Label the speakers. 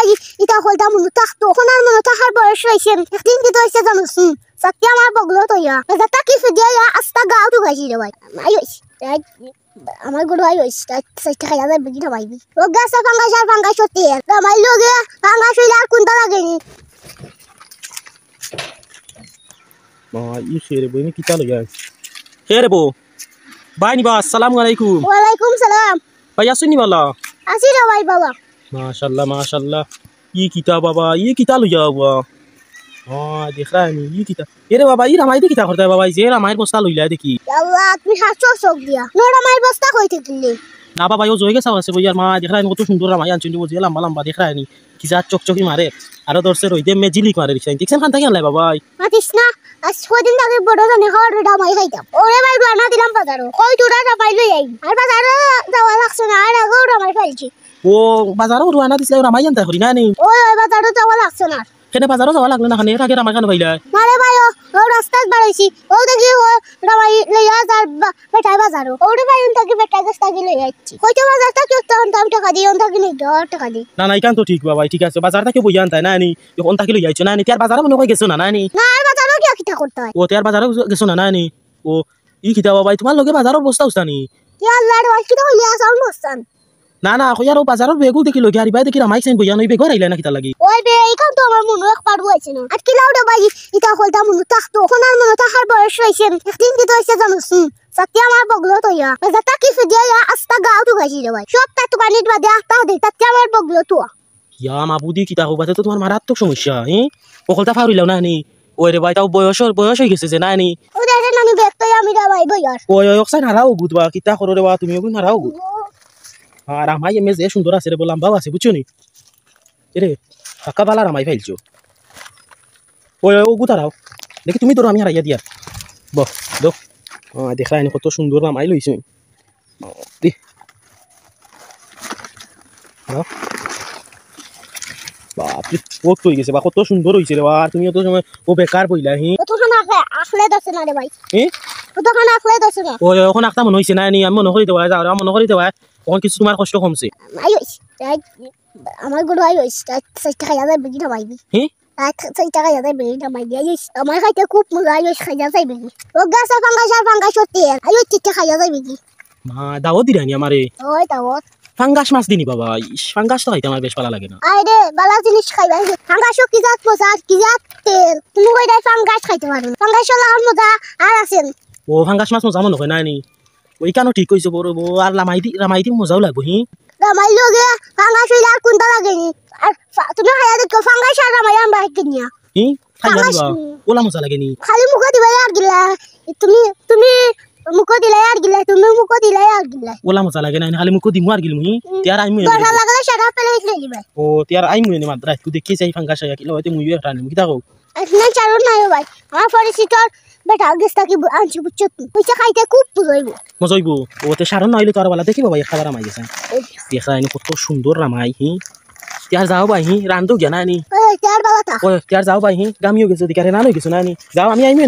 Speaker 1: ভাই ইটা হলদা মনে থাকতো ওখানে মনে থাকার বয়স রয়েছেন একদিন কি তো হয়েছে জানোস সত্যি আমার বগলো তো ইয়া যাতা কি ফিদিয়া আস্তা গাও তো গাইছি রে ভাই আইস আমার গুড় আইস সেটা খাইয়া যাবে কি না ভাইবি ও গাছে ফাঙ্গাস হতে আমার লগে ফাঙ্গাস হইলে আর কোনটা লাগেনি
Speaker 2: মা ই শেরে বইনি কিতা লাগা শেরে বো ভাই নিবা আসসালামু আলাইকুম
Speaker 1: ওয়ালাইকুম সালাম
Speaker 2: ভাই আসুনি বালা
Speaker 1: আসি রে ভাই বাবা
Speaker 2: माशाल्लाह ये किता बाबा ये किता लुया हुआ हाँ देख रहा है ये किता ये रे बाबा ये रामायण किता करता है बाबा ये रामायण बस्ता लुया देखी
Speaker 1: अल्लाह তুমি হাসছো সব দিয়া নো রামায়ণ বস্তা কইতে দিলে
Speaker 2: ना बाबा यो जोएगा सावसे वो यार मां देख रहा है कत सुंदर रामायण चुंडी वो लंबा लंबा देख रहा है नी किसा चकचकी मारे আর দর্শে রইতে মেজিলিক মারে রিকশা দেখছেন খান থাকি আনলাই বাবা
Speaker 1: মাতিস না আজ ছদিন আগে বড় জানি খাওয়ার রামাই খাইতাম ওরে ভাই রানা দিলাম বাজারও কই তোরা রামাই লই আই আর বাজারে যাওয়া লাগছে না আর আগে রামাই ফেলছি
Speaker 2: ও বাজারও রুয়ানা দিছলে রামাই আনতা করি না নি
Speaker 1: ওই বাজারে যাওয়া লাগছে না
Speaker 2: কেন বাজারও যাওয়া লাগলো না খানে আগে রামাই খান ভাইলা
Speaker 1: না রে ভাই ও রাস্তায় বাড়াইছি ও দেখি ও রামাই লইয়া যার বেটাই বাজারও ওরে ভাই উন থাকি বেটাই দস্তা কি লই আইছি কইতো বাজার তা কেউ তখন দাম টাকা দিই উন থাকি নি 10 টাকা দিই
Speaker 2: না ইকান তো ঠিক বাবা ঠিক আছে বাজার থেকে বইয়া আনতা না নি কোন থাকি লই আইছো না নি তার বাজারে মনে কই গেছো না নি
Speaker 1: না আর বাজারও কি কিটা করতে হয়
Speaker 2: ও তার বাজারে গেছো না নি ও ই কিতা বাবা তোমার লগে বাজারের বস্তা উস্তানি
Speaker 1: ইয়া আল্লাহ রে ভাই কিটা হইয়া সাউন্ড বসতান
Speaker 2: না কইয়ার ও বাজারের বেগু দেখি লগে আরি ভাই দেখি রামাই সাইন বইয়া নই বেগু আইলা না কিতা লাগি
Speaker 1: ওই বে এইখান তো আমার মনে এক পাড়ু আছে না আজকে লাউডা ভাই ইটা হলদা মনে থাকতো ওখানে মনে থাকার বয়স রয়েছে একদিন কি তো হয়েছে জানোস সত্যি আমার বগলো তো ইয়া যাতা কি ফিদিয়া আস্তা গাও তো গাইছি রে ভাই সব তা তো পানির বাদে আস্তা দে তাতে আমার বগলো তো
Speaker 2: ইয়া মাবুদি কিতা হবাতে তো তোমার মারাত্মক সমস্যা ওকলতা ফাউরিলাও না নি ওই রে ভাই তাও বয়স হয়ে গেছে যে না নি
Speaker 1: ও দেখেন আমি ব্যক্তই আমি রে ভাই বইয়ার
Speaker 2: ওই অক্সাইন হারাও গুদবা কিতা করো রে বা তুমি ওগুন হারাও গুদ আর রামাই এমএস যে সুন্দর আছে রে বললাম বাবা আছে বুঝছো নি রে টাকা বালা রামাই ফাইলছো ওই ও গুদ হারাও দেখি তুমি তো আমি হারাইয়া দিয়া বহ দো দেখা এনে কত সুন্দর রামাই লইছো দি বাপরে কত হয়ে গেছে বা কত সুন্দর হইছে রে আর তুমি অত সময় ও বেকার বইলা
Speaker 1: ওখানে আখলে দছে না রে ভাই
Speaker 2: হে
Speaker 1: ওখানে আখলে দছে না
Speaker 2: ওই ওখানে একটা মনে হইছে না নি আমি মনে করি দেওয়া যাও মনে করি দেওয়া তখন কিছু তোমার কষ্ট কমছে
Speaker 1: আইস আমার গুড় আইস সেটা খাইয়া যাবে কি না ভাইবি
Speaker 2: হে
Speaker 1: সেটা খাইয়া যাবে কি না ভাইবি আইস আমার খাইতে খুব মজা আইস খাইয়া যাবে ও গাছে ফাঙ্গাস হতে আইস ঠিক খাইয়া যাবে কি
Speaker 2: মা দাও দিরানি আমারে
Speaker 1: ওই দাও
Speaker 2: ফাঙ্গাস মাছ দিনি বাবা ফাঙ্গাস তো খাইতে আমার বেশ ভালো লাগে না
Speaker 1: আরে বালা জিনিস খাইবা ফাঙ্গাস কি জাত মজা কি জাত তেল তুমি কইরা ফাঙ্গাস খাইতে পারো ফাঙ্গাস লাল মজা আর আছেন
Speaker 2: ও ফাঙ্গাস মাছ মজা মনে হয় না নি ওই কানো ঠিক কইছো বড় বউ আর রামাই দি মজাও লাগবো
Speaker 1: রামাই লগে ফাঙ্গাস হইলে আর কোনটা লাগেনি আর তুমি খাইয়া দেখো ফাঙ্গাস আর রামাই আমরা কিনিয়া
Speaker 2: খাইয়া দিবা ওলা মজা লাগে নি
Speaker 1: খালি মুখ দিবা আর গিলা তুমি মুখ দিলা আর গিলা তুমি মুখ দিলা আর গিলা
Speaker 2: ওলা মজা লাগে না খালি মুখ দিমু আর গিল মুই তিয়ার আইমু
Speaker 1: দরকার লাগলে সারা ফেলে দিবা
Speaker 2: ও তিয়ার আইমু নে মাত্রা তুই দেখি যাই ফাঙ্গাস আইয়া কিলো হইতে মুই একটা নিমু কিতা কও
Speaker 1: না চারু নাই ভাই আমার পরিচিতর বেটা গেস্তা কি আনছি বুঝছো পয়সা খাইতে খুব মজা হইব
Speaker 2: ওতে সারন নইলে তো আর বালা দেখি বাবা খাবার রামাই গেছে দেখা এনে কত সুন্দর রামাই তিয়ার যাও ভাই রান্দো জ্ঞানা নি
Speaker 1: তিয়ার বালাটা
Speaker 2: ও তিয়ার যাও ভাই গামিও গেছে দিকারে না লই গেছো না নি যাও আমি আইমু